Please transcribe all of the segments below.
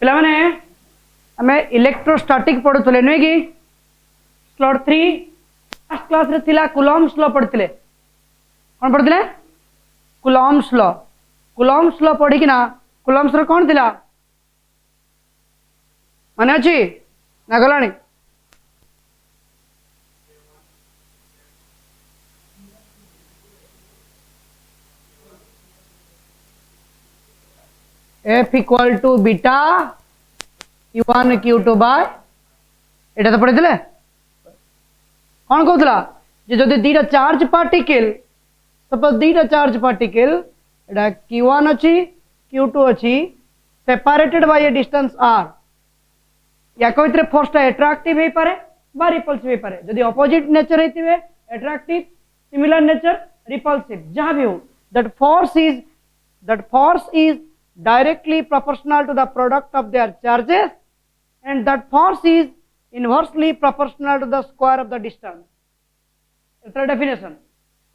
पिला माने हमें इलेक्ट्रोस्टैटिक पढ़ुले नुहे कि स्लॉट 3 फर्स्ट क्लास रे थिला कूलम्ब्स लॉ पढ़ते कौन पढ़ते कूलम्ब्स लॉ पढ़ी कि ना कूलम्ब्स रे कौन थिला माने अच्छी ना गलानी F equal to beta Q1 Q2 by एटा तो पढ़े कौन कहला जे जदि दीटा चार्ज पार्टिकल सपोज दीटा चार्ज पार्टिकल एटा Q1 अछि Q2 अछि separated by a distance r या कोई तरह फोर्स अट्रैक्टिव हे पारे बा रिपल्सिव हे पारे जदि ऑपोजिट नेचर हेतिवे अट्रैक्टिव सिमिलर नेचर रिपल्सिव जहां भी हो that force is directly proportional to the product of their charges and that force is inversely proportional to the square of the distance. Its definition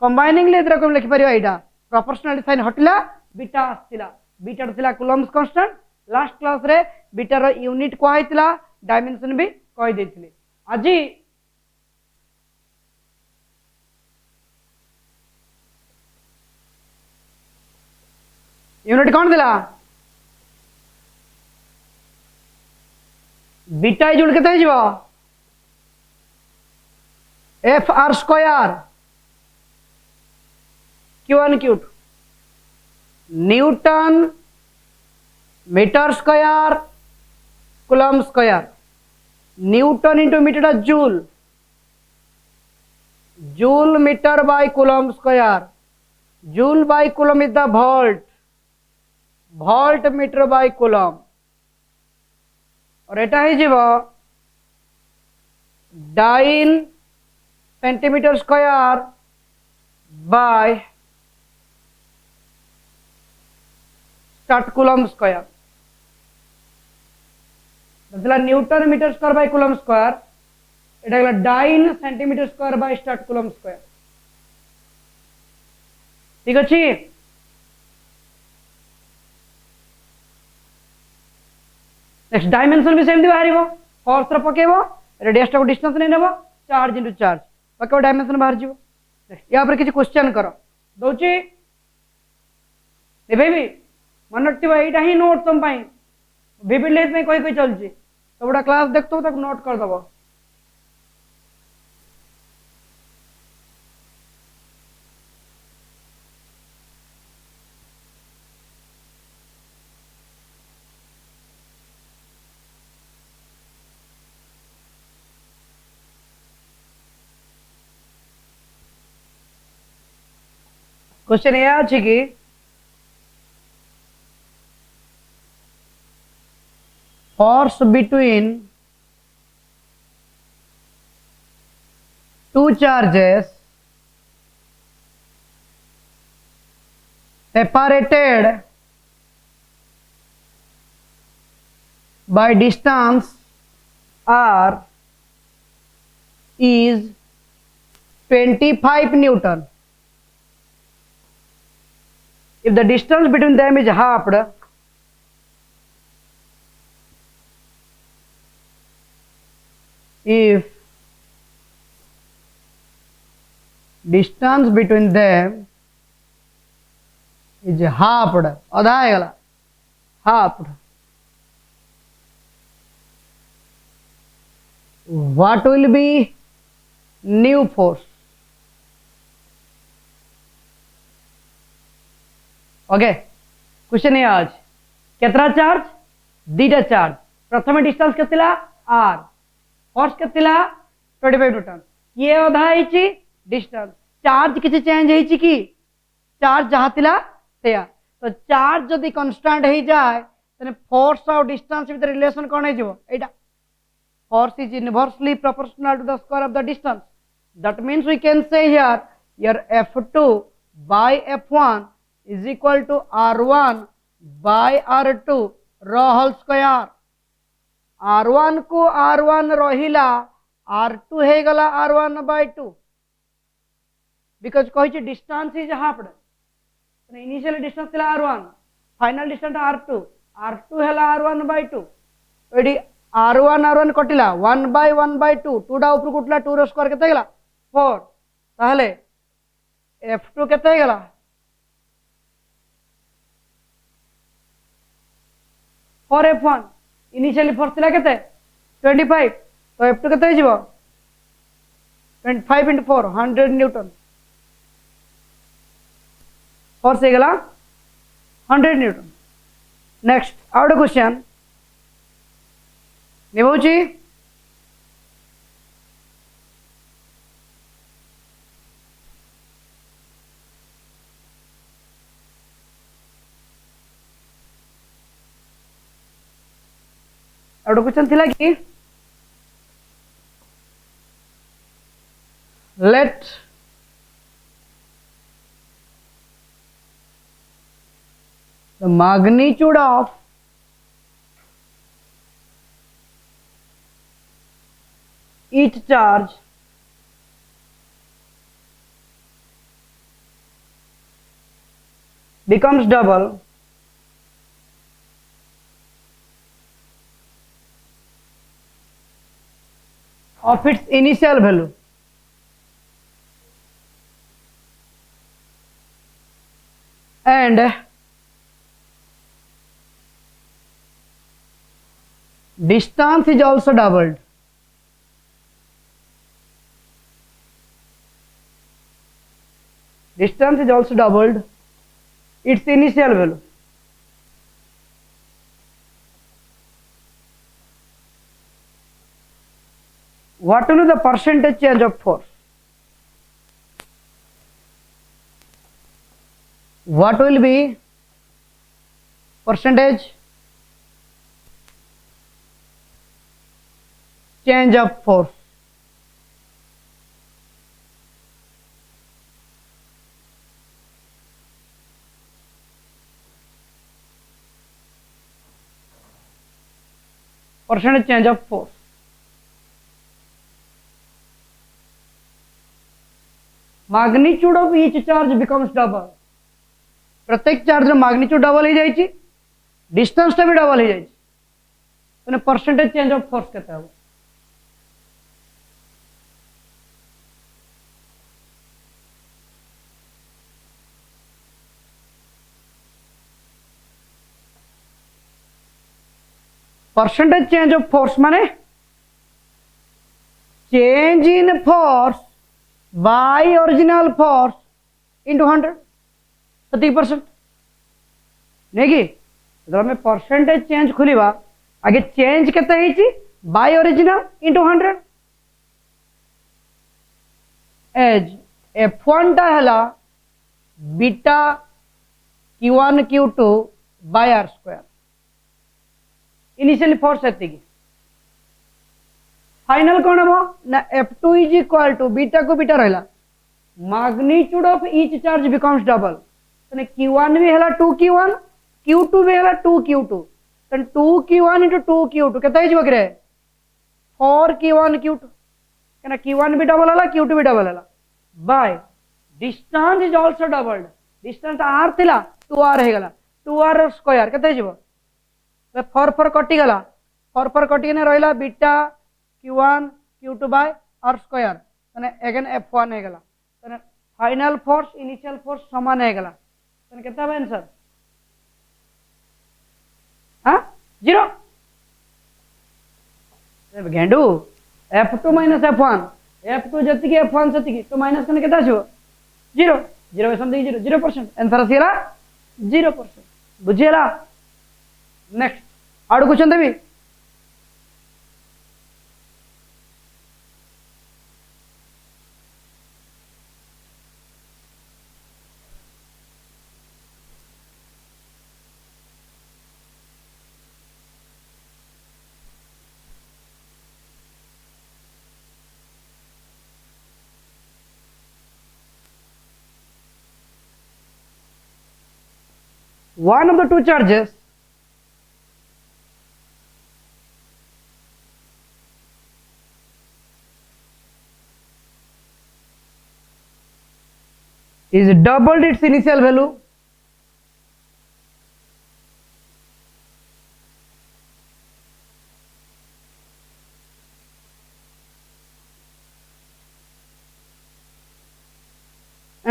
combiningly इधर को लिखि परियो एटा proportionality sign हटला beta आस्तिला beta थिला Coulomb's constant last class रे beta रो unit को आइतला dimension भी कहि देथिले आजी यूनिट कौन दिला बीटा जूल के F R square Q1 Q2 newton metre square coulomb square newton into metre joule joule metre by coulomb square joule by coulomb is the volt metre by coulomb और एटा है जीव dyne centimetre square by statcoulomb square मतलब newton metre square by coulomb square एटा गला dyne centimetre square by statcoulomb square ठीक अछि next dimension भी सेम बाहर फोर्स पकेब रेडियस को डिस्टेंस नहीं नेब चार्ज इंटू चार्ज पकेब डायमेंशन बाहर जीव या पर किसी क्वेश्चन कर दौची भी मन रखिए यहाँ ही नोट तुम विविड कही कही चलती तो गोटा क्लास देखते नोट करदेव क्वेश्चन ये अच्छी कि force between two charges separated by distance r is 25 Newton. If the distance between them is halved, if distance between them is halved, आधा आएगा halved, what will be new force? Okay question है आज केतरा charge दीटा charge प्रथम distance केतिला r force केतिला 25 Newton ये अधा है distance charge किसी change है कि चार्ज जहाँ थिला सेया तो चार्ज जदि कांस्टेंट हो जाए तो फोर्स और डिस्टेंस भीतर रिलेशन कौन है एटा force is inversely proportional to the square of the distance that means we can say here F2 by F1 is equal to R1 by R2 रो होल स्क्वायर R1 को R1 रहिला R2 हे गला R1 by 2 because कहि distance is halved initial distance थिला R1 final distance R2 R2 हैला R1 by 2 ये r1 कटिला 1/1/2 2 ऊपर उठला 2 रो स्क्वायर केते गेला 4 ताहले f2 केते गेला 4f1 इनिशियली फोर्स थिला केते 25 तो f2 केते हो जिवो 25 * 4 100 न्यूटन फोर्स हे गेला 100 न्यूटन नेक्स्ट आउट क्वेश्चन निभौची आउट क्वेश्चन थिला कि let the magnitude of each charge becomes double of its initial value and distance is also doubled. Distance is also doubled its initial value. What will be the percentage change of force? What will be percentage change of force? Percentage change of force. Magnitude of each charge becomes double. प्रत्येक charge magnitude double हो जाए distance भी double हो जाए percentage change of force केते हो percentage change of force माने change in force by original force into 100 30% नहीं कि जब परसेंटेज चेंज खुलिबा आगे चेंज केते हिची bye original into 100 as f1 टा हला beta q1 q2 by r square initially force एति की फाइनल कोन हो ना f2 is equal to beta को बीटा रहला magnitude of each charge becomes double q1 भी है 2q1 q2 भी है 2q2 2q1 * 2q2 केते हिजबो करे 4q1 q2 केना q1 भी डबल हला q2 भी डबल हला by distance is also doubled distance r थिला 2r हे गला 2r स्क्वायर केते हिजबो 4 4 कटि गला 4 4 कटि ने रहला beta q1 q2 by r square माने अगेन f1 हे गला माने फाइनल फोर्स इनिशियल फोर्स समान हे गला कितना आंसर हाँ 0 गेंडू f2 - f1 f2 जति f1 जति तो माइनस करने केता छो 0 0 समथिंग 0% आंसर आसीला 0% बुझियला next out question Devi one of the two charges is doubled its initial value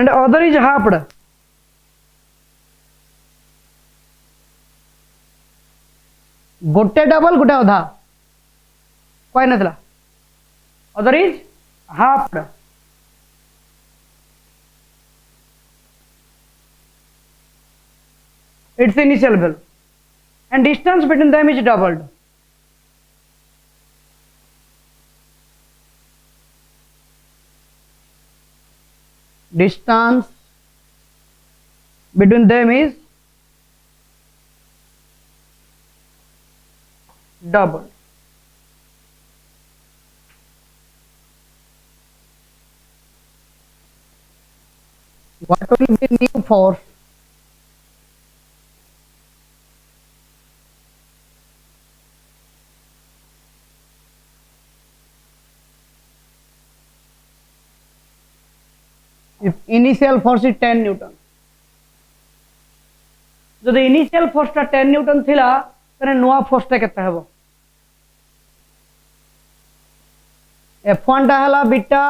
and other is halved. गोटे डबल गोटे अधा कह ना other is halved. Its initial value and distance between them is doubled. Distance between them is doubled. What will be new force? If initial force is 10 Newton, जो initial force टा 10 Newton थिला तने नुआ force टा केते हेबो F1 टा हला beta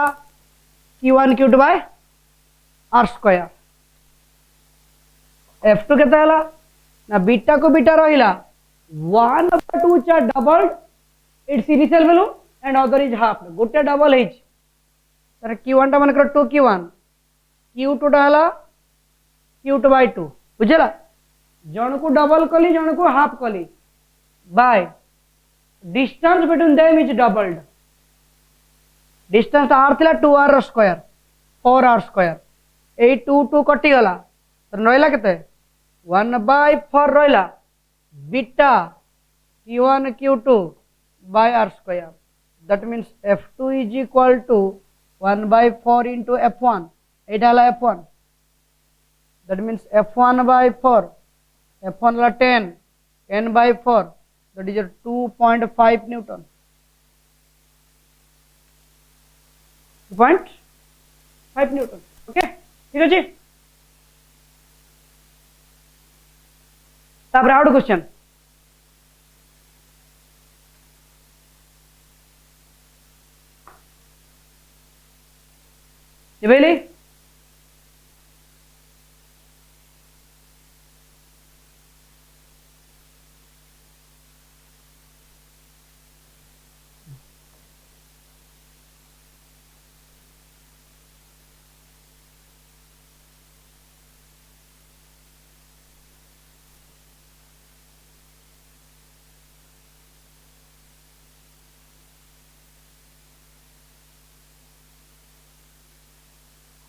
Q1 Q2 by R square F2 केते हला ना बीटा को बीटा रहिला 1/2 चा double it's initial value and other is half गोटे डबल हिच तने Q1 टा मन कर 2 Q1 Q2 टा हला Q2 बाय 2 बुझला जन को डबल कली जन को हाफ कली by distance between them is doubled distance r थिला 2r स्क्वायर 4r स्क्वायर ए 2 2 कटि गला तो रहला केते 1/4 रहला beta q1 q2 by r square that means f2 is equal to 1/4 into f1 it hala f1 that means f1/4 f1 la 10/4 that is 2.5 Newton 2.5 Newton okay ठीक अछि तापर out question ये बेली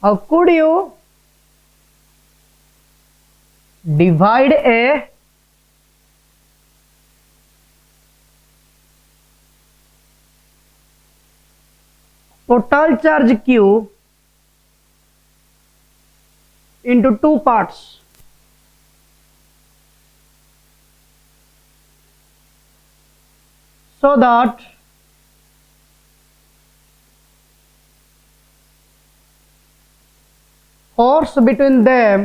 how could you divide a total charge q into two parts so that force between them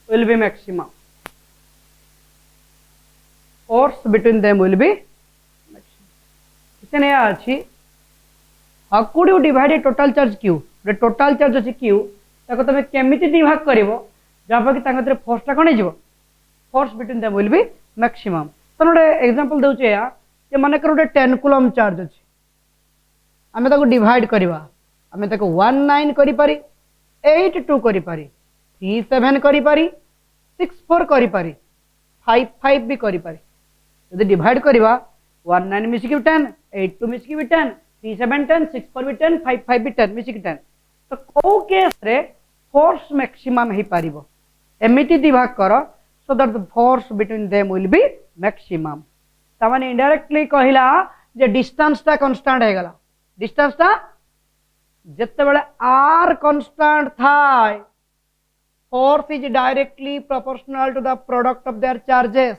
will be maximum. Force between them will be maximum. इसने यह अच्छी how could you divide a total charge q? The total charge अच्छी q ताको तमे केमिति divide करिवो जहाँ कि तांको तेरे force टा कौन है force between them will be maximum. तो नोटे एग्जांपल देउचे या जे माने कर 10 कूलम चार्ज अछि आमे ताको डिवाइड करबा आमे ताको 19 करि पारी 82 करि पारी 37 करि पारी 64 करि पारी 55 भी करि पारी यदि डिवाइड करबा 19 मिसी कि 10 82 मिसी कि 10 37 10 64 भी 10 55 भी 10 मिसी कि 10 तो को केस रे फोर्स मैक्सिमम ही पारिबो एमिति डिवाइड करो so that the force between them will be maximum. तामाने indirectly कहिला जे distance टा constant है गला distance टा जितने बड़े r constant था force is directly proportional to the product of their charges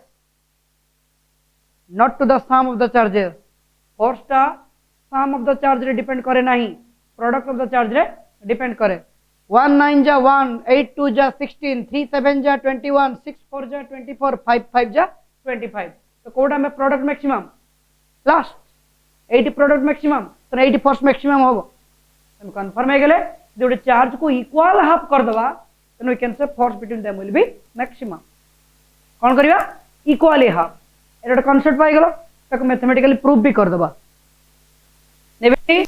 not to the sum of the charges. force टा sum of the charge रे depend करे नहीं product of the charge रे depend करे 1 9 जा 1 8 2 जा 16 3 7 जा 21 6 4 जा 24 5 5 जा 25 तो कोटा में product maximum last 80 product maximum तो 80 फर्स्ट मैक्सिमम हम कन्फर्म हो गले जो चार्ज को इक्वाल हाफ कर दवा then we can say force between them will be maximum कौन करिया इक्वाली हाफ एटा कांसेप्ट पाई गलो ताको मैथमेटिकली प्रूफ भी कर दबा नेबे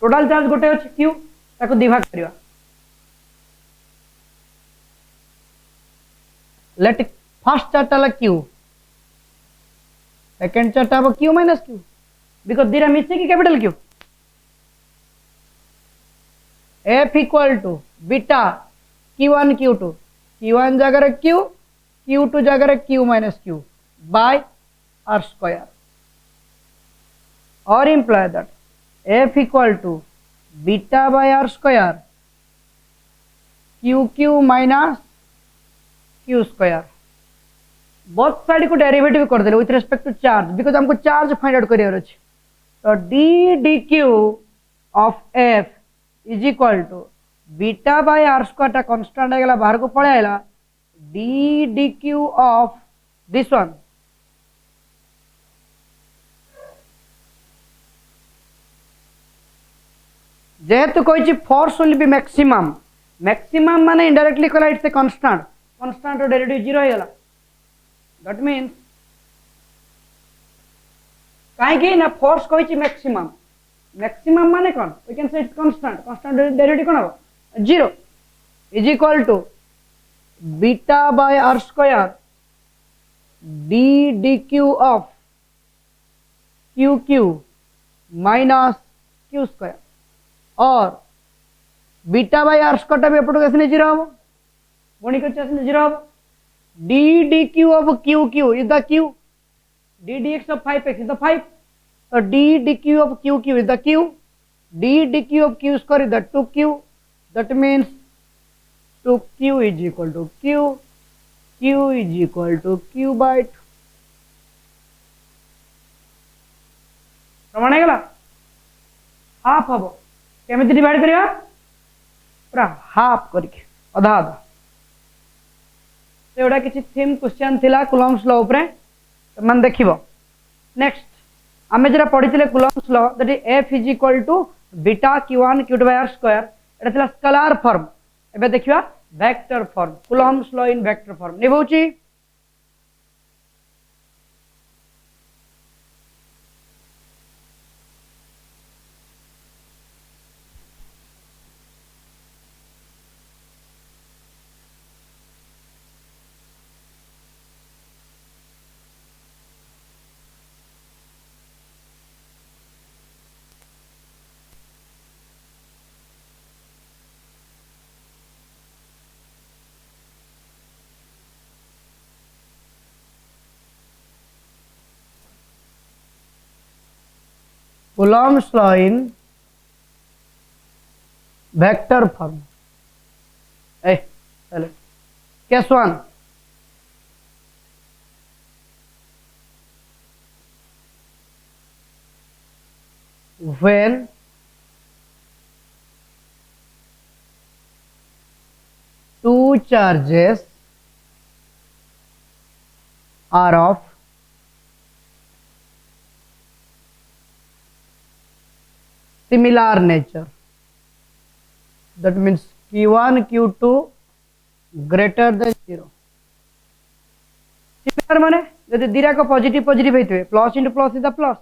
टोटल चार्ज गोटे अछि q ताको दी भाग करिया लेट फर्स्ट चार्ट ला q सेकंड चार्ट अब q माइनस q बिकॉज दीरा मिसे की capital q f equal to beta q1 q2 q1 जगह q q2 जगह q minus q by r square और imply that f equal to beta by r square q minus q square both side को derivative कर देले with respect to charge because हमको charge find out करियर अछि तो d dq of f is equal to beta by r square टा constant आगला बाहर को पळे आइला d dq of this one जेहेतु कोई force will be maximum maximum माने इनडायरेक्टली कहला इट्स ए कांस्टेंट कांस्टेंट रो डेरिवेटिव 0 हो गला दैट मींस काहे कि ना फोर्स कोई मैक्सिमम मैक्सिमम माने कौन we can say it's constant constant derivative कौन हो 0 is equal to beta by r square d dq of q minus q square और बीटा बाय r स्क्वायर भी एपटो कैसे 0 हो गुणी कर कैसे 0 हो d dq of q is the q d dx of 5x is the 5 so d dq of q is the q d dq of q square is the 2q that means 2q is equal to q is equal to q by 2 प्रमाण है half हम केमिति divide करिया पूरा half करके आधा आधा तो एटा किछि थीम क्वेश्चन थिला कूलम्ब्स लॉ ऊपर मन देखिबो नेक्स्ट आमे जरा पढिथिले Coulomb's law that is f is equal to beta q1 q2 by r square एटा थिला स्केलर फॉर्म एबे देखिबा vector form Coulomb's law in vector form निबौची Coulomb's law in vector form. Hey, चलो. Case 1. When two charges are of similar nature that means q1 q2 greater than 0 similar माने जदि दिरा को positive positive Hathaway plus into plus is the plus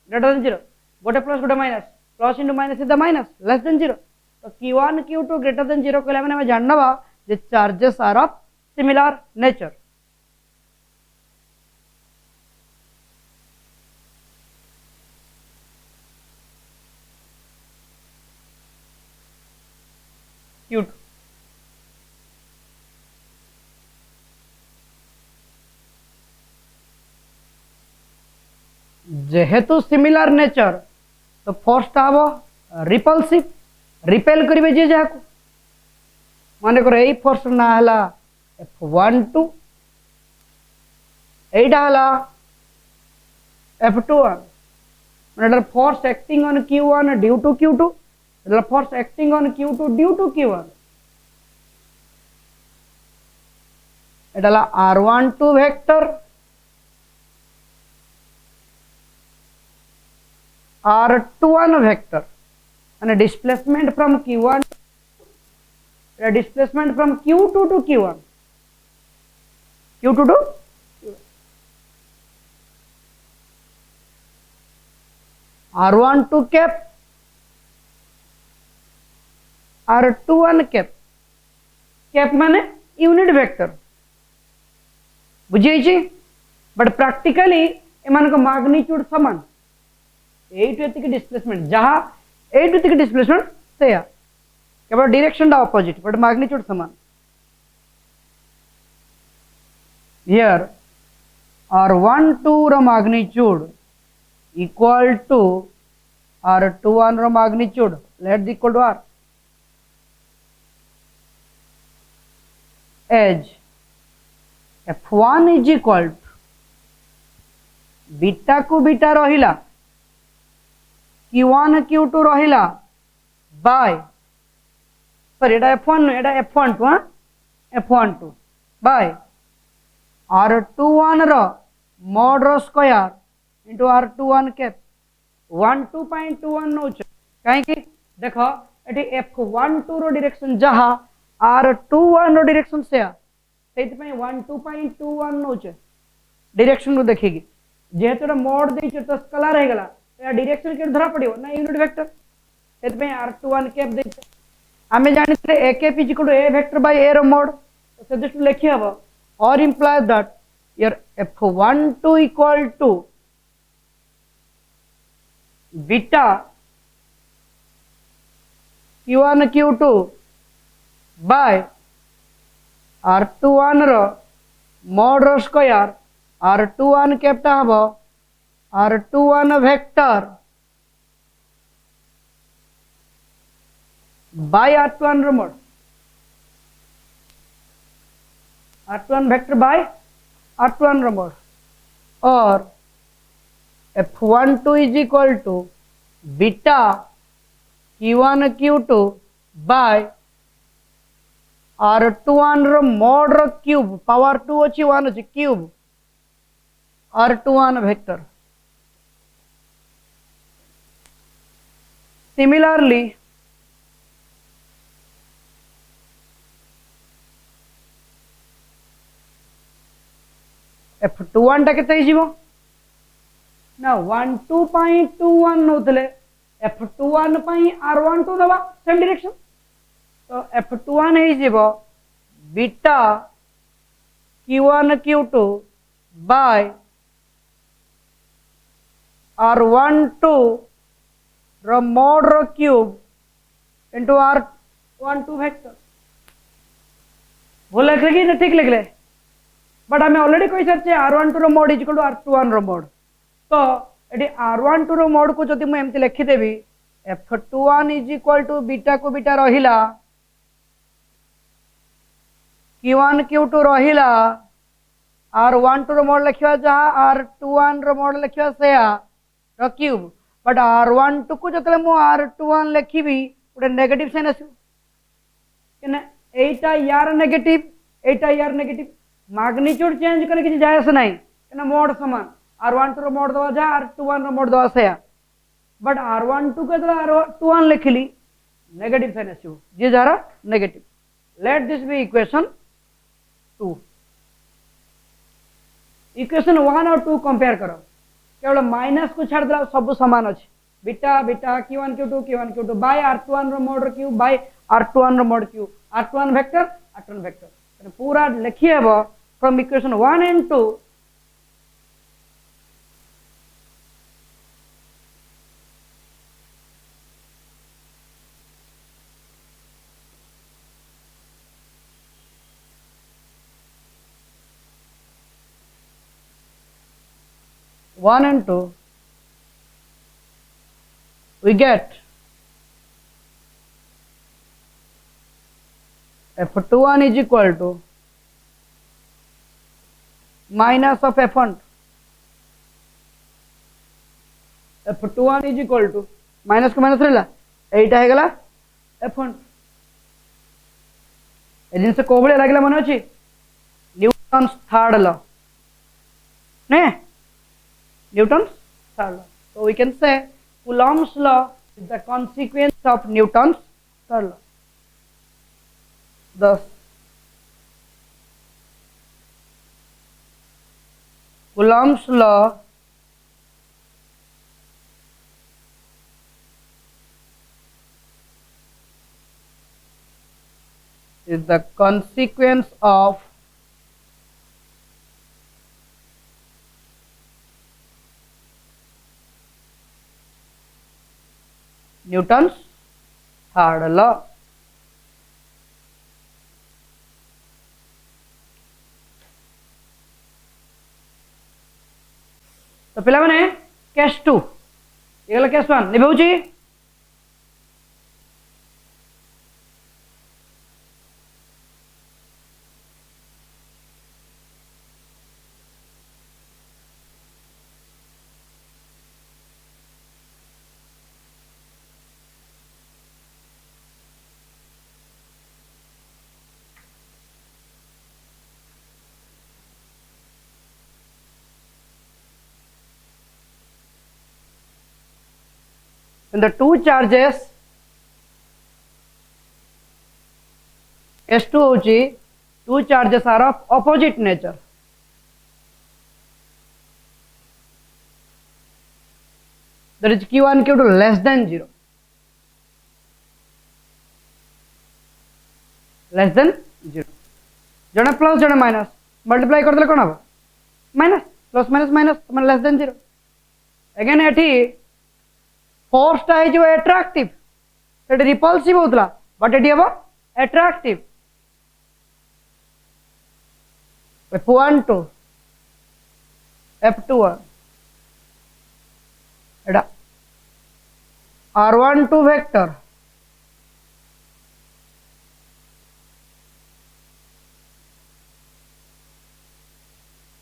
greater than 0 गोटे plus गोटे minus plus into minus is the minus less than 0 तो q1 q2 greater than 0 कहला माने हम जानबा जे charges are of similar nature Q2 जेहेतु similar nature तो फर्स्ट हम रिपल्सिव रिपेल करेंगे जे जहाँ को मान कर यही फोर्स ना है F12 एटा है F21 माने force acting on Q1 due to Q2 the force acting on q2 due to q1 এটা হলো r12 ভেক্টর r21 ভেক্টর মানে ডিসপ্লেসমেন্ট ফ্রম q1 এটা displacement from q2 to q1 q2 to r12 cap r21 cap cap माने unit vector बुझे but practically एमान को magnitude समान एटू एतिक displacement जहां एटू एतिक डिस्प्लेसमेंट सेया केवल डायरेक्शन दा ऑपोजिट बट मैग्नीट्यूड समान हियर r12 रो मैग्नीट्यूड equal to r21 रो magnitude let the equal to r as f1 is equal to beta को बीटा रहिला q1 q2 रहिला बाय सॉरी एटा f1 एटा f12 हां f12 बाय r21 रो mod रो square into r21 cap 12.21 नोच काहे कि देखो एटी f12 रो डायरेक्शन जहा r21 रो डायरेक्शन से सेति पई 12.21 नोच डायरेक्शन को देखिगी जेहेतु मोड दे तो स्केलर हे गला या डायरेक्शन के धरा पड़ियो ना यूनिट वेक्टर सेति पई r21 कैप दे हमें जानिते a cap is equal to a vector by a रो मोड तो सजेस्ट लिखि हबो और imply that your f12 equal to beta q1 q2 by r21 रो mod रो स्क्वायर r21 कैप्टा हबो r21 वेक्टर बाय r21 रो mod r21 vector by r21 रो mod और f12 is equal to beta q1 q2 by r21 रो mod रो cube power 2 अछि 1 अछि cube r21 vector similarly f21 टा केते हिजिवो ना 12.21 नोतले f21 पई r12 दबा सेम डायरेक्शन तो f21 है जीवो beta q1 q2 by r12 रो mod रो क्यूब इनटू r12 वेक्टर वो लिख लगी ना ठीक लिख ले बट हमें ऑलरेडी कोई सरचे r12 रो mod is equal to r21 रो mod तो एटी r12 रो mod को जदि मैं एमती लिखि देबी f21 is equal to beta को बीटा रहिला q1 q2 रहिला r12 रो mod लिखिवा जहा r21 रो mod लिखिवा सेया रो क्यूब बट r12 को जतले मु r21 लिखिबी उडे नेगेटिव साइन आसु केने एटा यार नेगेटिव मैग्नीट्यूड चेंज करे किछि जायस नाही केना मोड समान r12 रो मोड दवा जा r21 रो मोड दवा सेया बट r12 को जतले r21 लिखिली नेगेटिव साइन आसु जे जारा negative let this be equation 2 equation 1 और 2 कंपेयर करो केवल माइनस को छाड़ देला सब समान अछि beta beta q1 q2 by r21 रो मोड क्यूब बाय r21 रो mod cube r21 vector r21 vector पूरा लिखि हेबो from equation 1 and 2 1 and 2 we get f21 is equal to minus of f1 f21 is equal to minus को minus रहला एटा है गला F1 ए जिनसे को भले लागला मन अछि न्यूटन्स थर्ड लॉ ने Newton's third law so we can say Coulomb's law is the consequence of Newton's third law thus Coulomb's law is the consequence of Newton's third law. तो पिला माने केस 2 ये गला case 1 निभाउची when the two charges S2 होची two charges are of opposite nature that is q1 q2 less than 0 जने plus जने minus multiply कर देले कोन हबो माइनस प्लस माइनस माइनस माने लेस देन 0 अगेन एठी फोर्स टा है जो अट्रैक्टिव सेट रिपल्सिव होतला बट एटी हबो अट्रैक्टिव F1 to F21 एडा R12 वेक्टर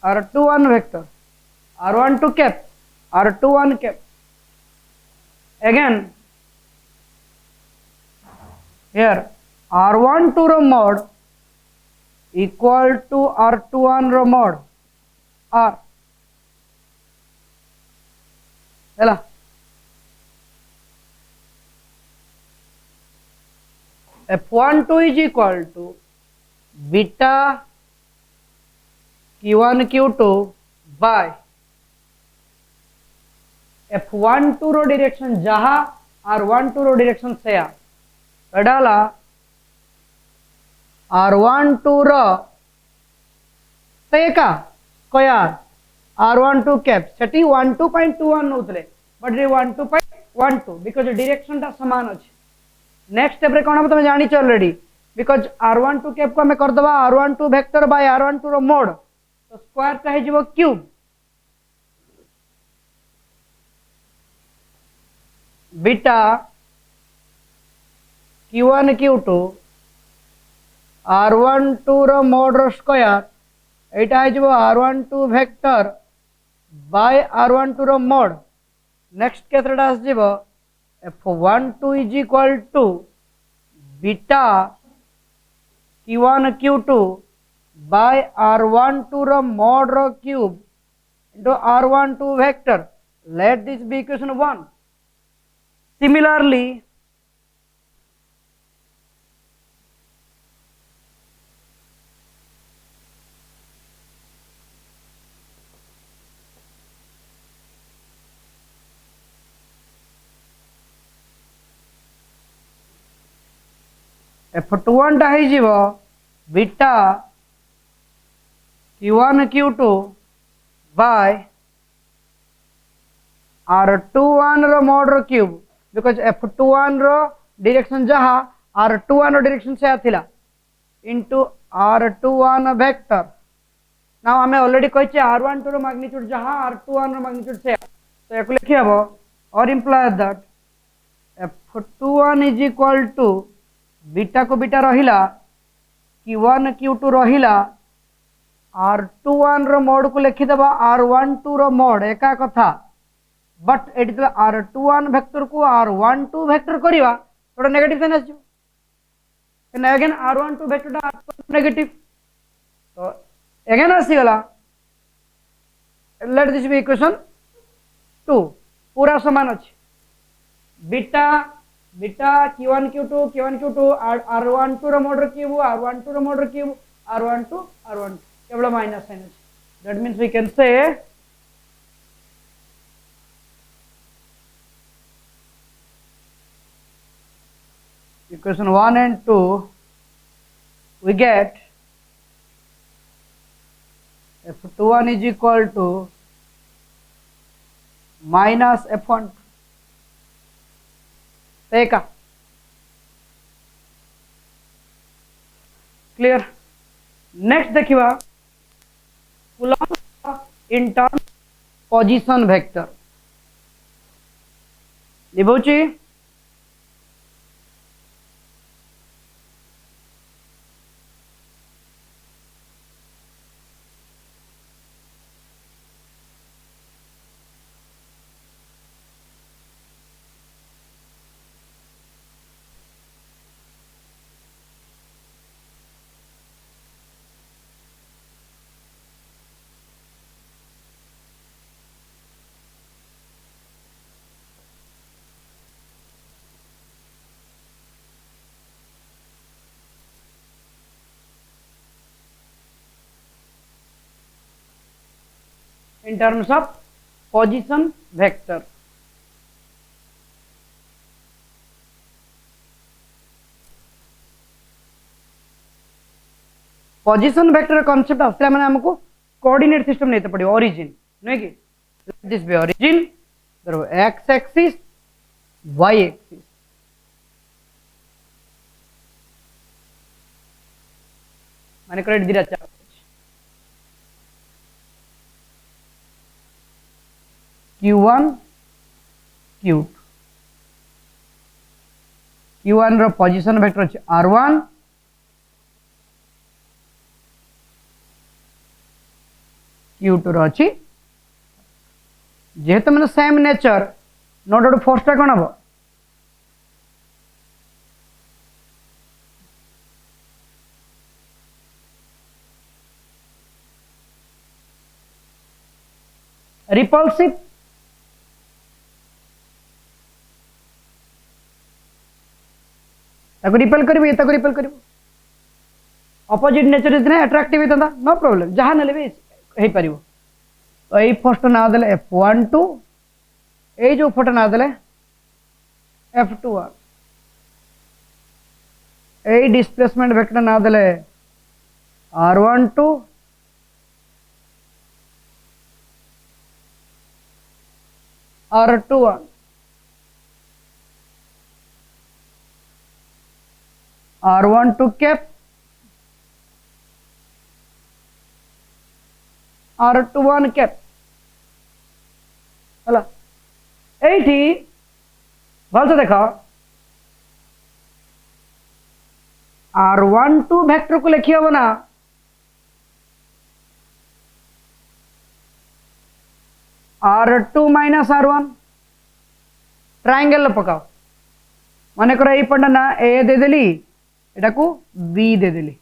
R21 vector R12 cap R21 cap again here R12 रो mod equal to R21 रो mod R हैला F12 is equal to beta Q1 Q2 by F12 रो direction जहा R12 रो direction से डाला R12 रो तेका स्क्वायर R12 कैप सेटी 12.21 नोतले but रे 12.12 बिकॉज़ डायरेक्शन ता समान अछि नेक्स्ट स्टेप रे कोन हम तुम जानि छ ऑलरेडी बिकॉज़ R12 कैप को हमें कर दबा R12 वेक्टर बाय R12 रो मोड तो स्क्वायर का है जो cube beta Q1 Q2 R12 रो मोड रो स्क्वायर एटा है जो R12 वेक्टर बाय R12 रो मोड नेक्स्ट केतरा आस जीवो F12 is equal to beta Q1 Q2 by R12 रो mod रो cube into R12 vector. Let this be equation 1. Similarly, F21 टा है जीवो beta Q1 Q2 by R21 रो mod रो cube because F21 रो डायरेक्शन जहा R21 रो डायरेक्शन से आथिला into R21 वेक्टर नाउ हमें ऑलरेडी कहचे R12 रो मैग्नीट्यूड जहा R21 रो मैग्नीट्यूड से तो एको लिखि हबो और imply that F21 is equal to beta को बीटा रहिला Q1 Q2 रहिला R21 रो मोड को लिखि दबा R12 रो मोड एका कथा बट एटी r21 वेक्टर को r12 वेक्टर करिवा थोड़ा नेगेटिव साइन आसो and again r12 vector negative तो अगेन आसी गला लेट दिस बी इक्वेशन 2 पूरा समान अछि beta beta q1 q2 q1 q2 r12 रो मॉडल क्यूब r12 रो मॉडल क्यूब r12 r12 केवल माइनस साइन अछि that means we can say equation 1 and 2 we get f21 is equal to minus f1 देखा clear next देखिवा Coulomb in term position vector लिखुची in terms of position vector position vector concept आसला माने हमको coordinate system नहीं पड़े origin नहीं कि दिस बी ओरिजिन देखो एक्स एक्सिस वाई एक्सिस माने क्रेडिट दिरा चार q1 q2 q1 रो पोजीशन वेक्टर अछि r1 q2 रो अछि जेहेतु माने same nature note out force टा कोन हबो रिपल्सिव ताको रिपेल करबे ताको रिपेल करबो ऑपोजिट नेचर इज अट्रैक्टिव इतना नो प्रॉब्लम जहां नले भी हे परिबो तो ए फर्स्ट ना देले f12 ए जो फोटो ना देले f21 ए डिस्प्लेसमेंट वेक्टर ना देले r12 r21 r12 cap r21 cap हला एठी भलसे देखा r12 वेक्टर को लिखि हबो ना r2 माइनस r1 ट्रायंगल पकाओ माने करा ए पड़ ना ए दे देली एटा को बी दे देली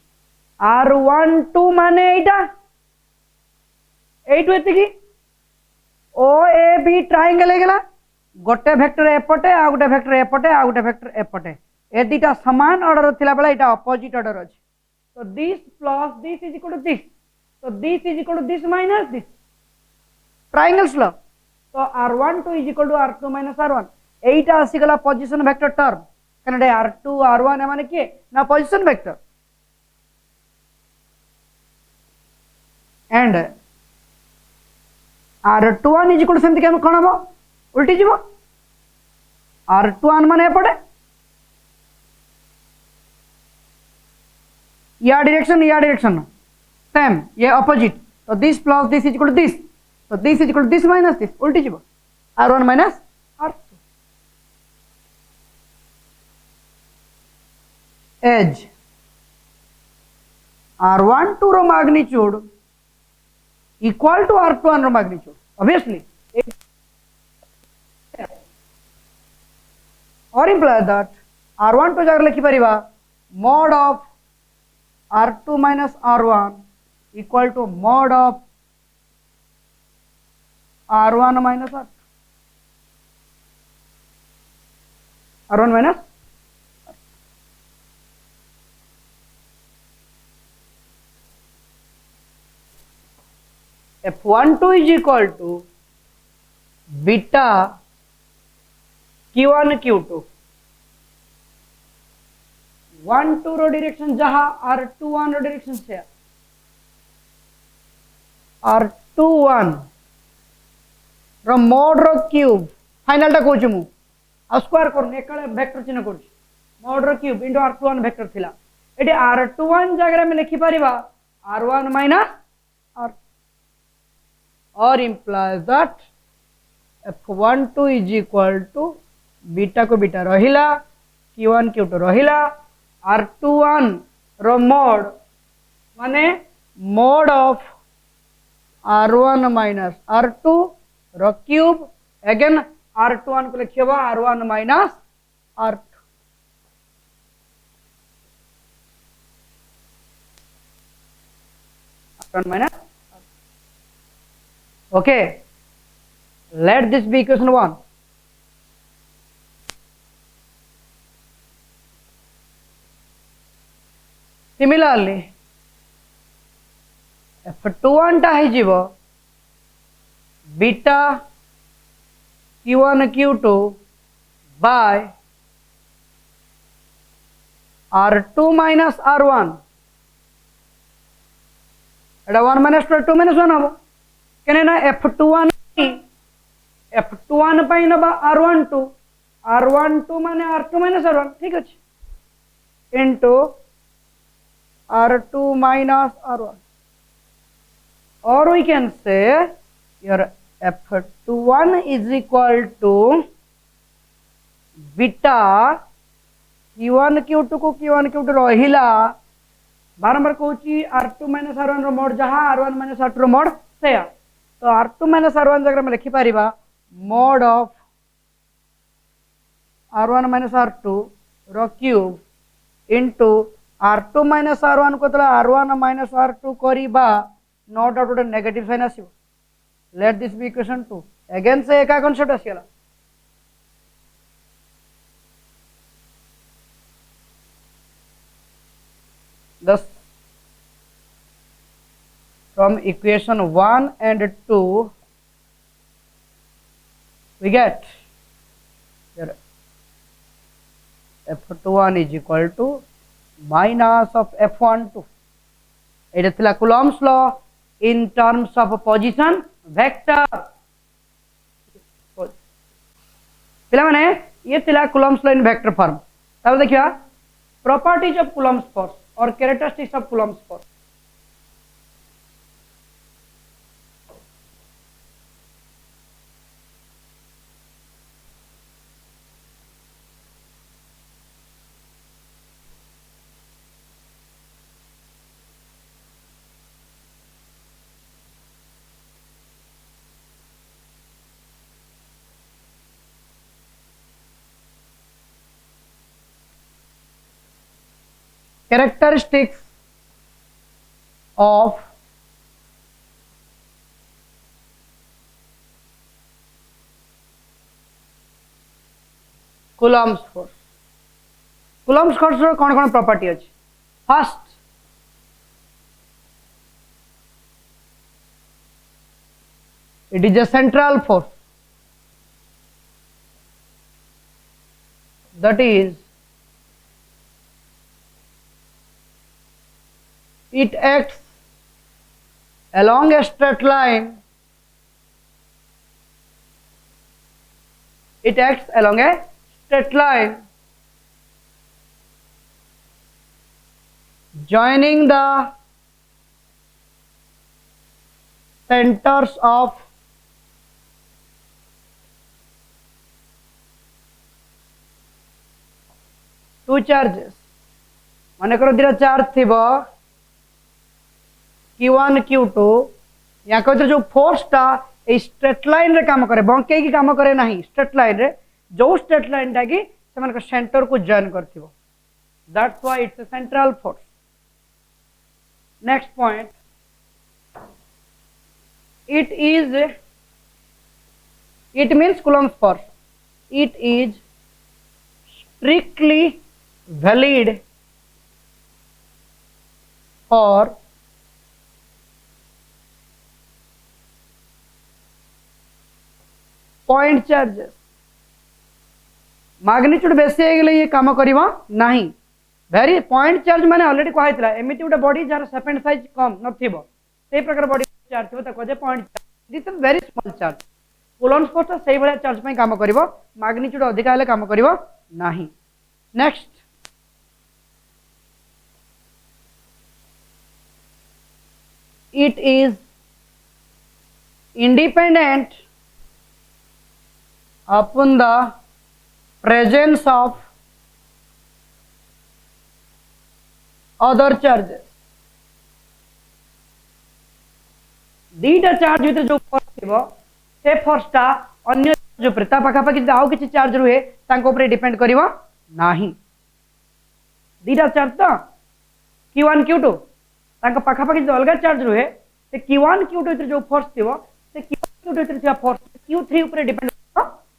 r12 माने एटा एटु एति की ओ ए बी ट्रायंगल हे गेला गोटे वेक्टर एपटे आ गोटे वेक्टर एपटे आ गोटे वेक्टर एपटे ए दीटा समान ऑर्डर थिला बेला एटा अपोजिट ऑर्डर अछि तो this plus this is equal to this तो this is equal to this minus this triangles लो तो r12 is equal to r2 minus r1 एटा आसी गला position vector term कनडे r2 r1 माने के ना position vector and r21 is equal to सेमति के कोन हबो उल्टी जीवो r21 माने एपटे या डायरेक्शन सेम ये अपोजिट तो this plus this is equal to this तो this is equal to this minus this उल्टी जीवो r1 minus r2 as r12 रो मैग्नीट्यूड इक्वल टू r21 रो magnitude obviously or imply that r12 जगह लिखि परिबा mod of r2 minus r1 equal to mod of r1 minus r1 minus f12 is equal to beta q1 q2 1 2 row direction जहां r21 रो direction से r21 रो mod रो cube final टा कहूँ मु आ स्क्वायर कर एकले वेक्टर चिन्ह कर मोड रो क्यूब इनटू r21 वेक्टर थिला एटी r21 जगह में लिखि परिबा r1 minus r or implies that f12 is equal to beta को बीटा रहिला q1 q2 रहिला r21 रो मोड माने mod of r1 minus r2 रो क्यूब अगेन r21 को लिखिबा r1 minus r2 r1 minus okay, let this be equation 1. Similarly, f21 टा है जीवो beta q1 q2 by r2 minus r1 Etah 1 minus 2 minus 1 हबो केने ना f21 पाई नबा r12 माने r2 minus r1 ठीक अछि into r2 minus r1 or we can say your f21 is equal to beta q1 q2 को q1 q2 रहिला बारंबार कहूची r2 minus r1 रो मोड जहां r1 minus r2 रो मोड सेया तो r2 minus r1 जगह में लिखि परिबा mod of r1 minus r2 रो cube into r2 minus r1 को तला r1 minus r2 करिबा not out to negative sign आसीबो let this be equation 2 again से एका कांसेप्ट आसीला thus from equation 1 and 2 we get here f21 is equal to minus of f12 it is Coulomb's law in terms of position vector पिला माने ये थिला Coulomb's law in vector form तब देखिया properties of Coulomb's force or characteristics of Coulomb's force characteristics of Coulomb's force. Coulomb's force रो कौन कौन property अछि first it is a central force that is it acts along a straight line. It acts along a straight line joining the centers of two charges. मन करो दिरा charge थी q1 q2 या कहते जो force टा a straight line रे काम करे बंके की काम करे नहीं स्ट्रेट लाइन रे जो स्ट्रेट लाइन टा की से सेंटर को जॉइन करथिबो that's why it's a central force next point it means Coulomb's force it is strictly valid for point charges magnitude बेसी हो ये काम करवा नहीं वेरी पॉइंट चार्ज मैंने ऑलरेडी कहला एमती गोटे बॉडी जार सेपेंड साइज कम नथिबो से प्रकार बॉडी चार्ज थो कहे point charge this is very small charge Coulomb's force से भाया चार्ज पे काम करिवो मैग्नीट्यूड अधिक हेले काम करिवो नहीं next it is independent upon the presence of other charges दीटा चार्ज भीतर जो फोर्स थिबो से फोर्सटा अन्य जो प्रता पाखा पाखी आउ किछि चार्ज रुहे तांको ऊपर डिपेंड करिवो नाही दीटा चार्ज तो q1 q2 तांको पाखा पाखी जो अलग चार्ज रुहे से q1 q2 भीतर जो फोर्स थिबो से q1 q2 भीतर थिबा फोर्स q3 ऊपर डिपेंड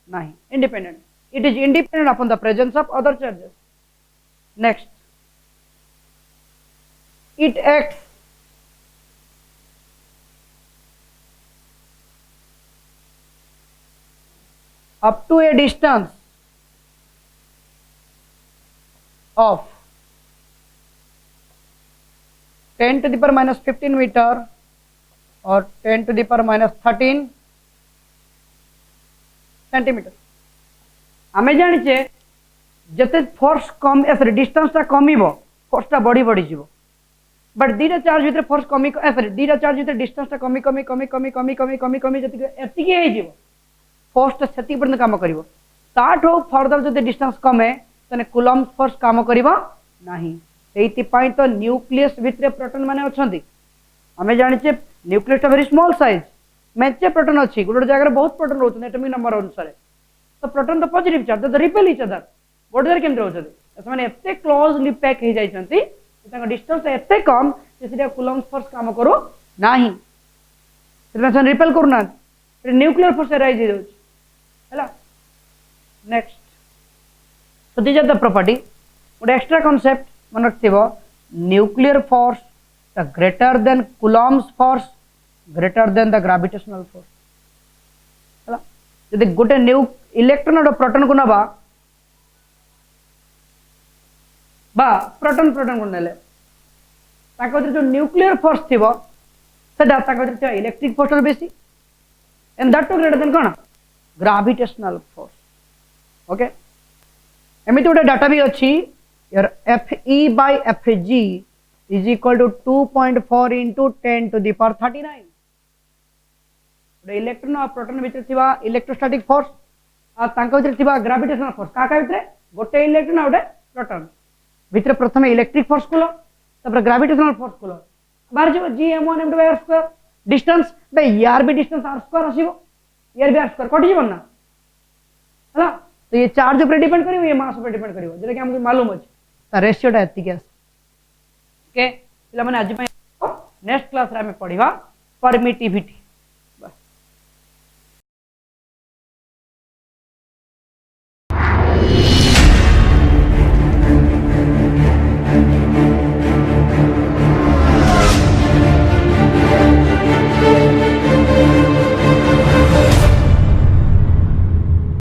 नहीं independent it is independent upon the presence of other charges next it acts up to a distance of 10 to the power minus 15 meter or 10 to the power minus 13 centimetre आमे जानिचे जते force कम sorry डिस्टेंसटा कमिबो फोर्सटा बढ़ी बढ़ी जीवो but दीटा charge भीतर force कमी sorry दीटा charge भीतर डिस्टेंसटा कमी कमी कमी कमी कमी कमी कमी कमी जति एतिके हे जीवो फोर्सटा सेति पर्यंत काम करिवो ताठो फर्दर जति डिस्टेंस कमे तने कूलम्ब फोर्स काम करिवो नाही एति पई तो न्यूक्लियस भीतर प्रोटॉन माने अछंती आमे जानिचे nucleus very small size Meche proton अच्छी गोटे जगह बहुत प्रोटॉन रोचते एटॉमिक नंबर अनुसार तो प्रोटॉन तो पॉजिटिव चार्ज तो रिपेल इच अदर गोटे जगह केमते रोचते से एते क्लोजली पैक हो जाइछंती तांका डिस्टेंस एते कम जे सेटा कूलम्ब फोर्स काम करू नाही से रिपेल करू ना न्यूक्लियर फोर्स राइज हो जाउछ हैला next so this are the property गोटे एक्स्ट्रा कांसेप्ट मन रखथिबो nuclear force the greater than Coulomb force greater than the gravitational force हला यदि गोटे न्यू इलेक्ट्रॉन और प्रोटॉन को नबा बा प्रोटॉन प्रोटॉन को नेले ताको जो न्यूक्लियर फोर्स थिबो सेटा ताको जो इलेक्ट्रिक फोर्स बेसी and that too greater than कोन ग्रेविटेशनल फोर्स ओके एमिति गोटे डाटा भी अछि your Fe by Fg is equal to 2.4 into 10 to the power 39 electron और प्रोटॉन भीतर थिबा इलेक्ट्रोस्टैटिक फोर्स आ तांका भीतर थिबा ग्रेविटेशनल फोर्स काका भीतर गोटे इलेक्ट्रॉन और प्रोटॉन भीतर प्रथम इलेक्ट्रिक फोर्स को तपर ग्रेविटेशनल फोर्स को बाहर जो Gm1 m2 r2 डिस्टेंस बे यार भी डिस्टेंस r2 आसीबो यार भी r2 कटि जीवन ना हला तो ये चार्ज ऊपर डिपेंड करिवो ये मास ऊपर डिपेंड करिवो जेटा कि हमको मालूम अछि रेशियोटा एति के ओके पिला माने आज नेक्स्ट क्लास रे हमें पढ़िबा परमिटिविटी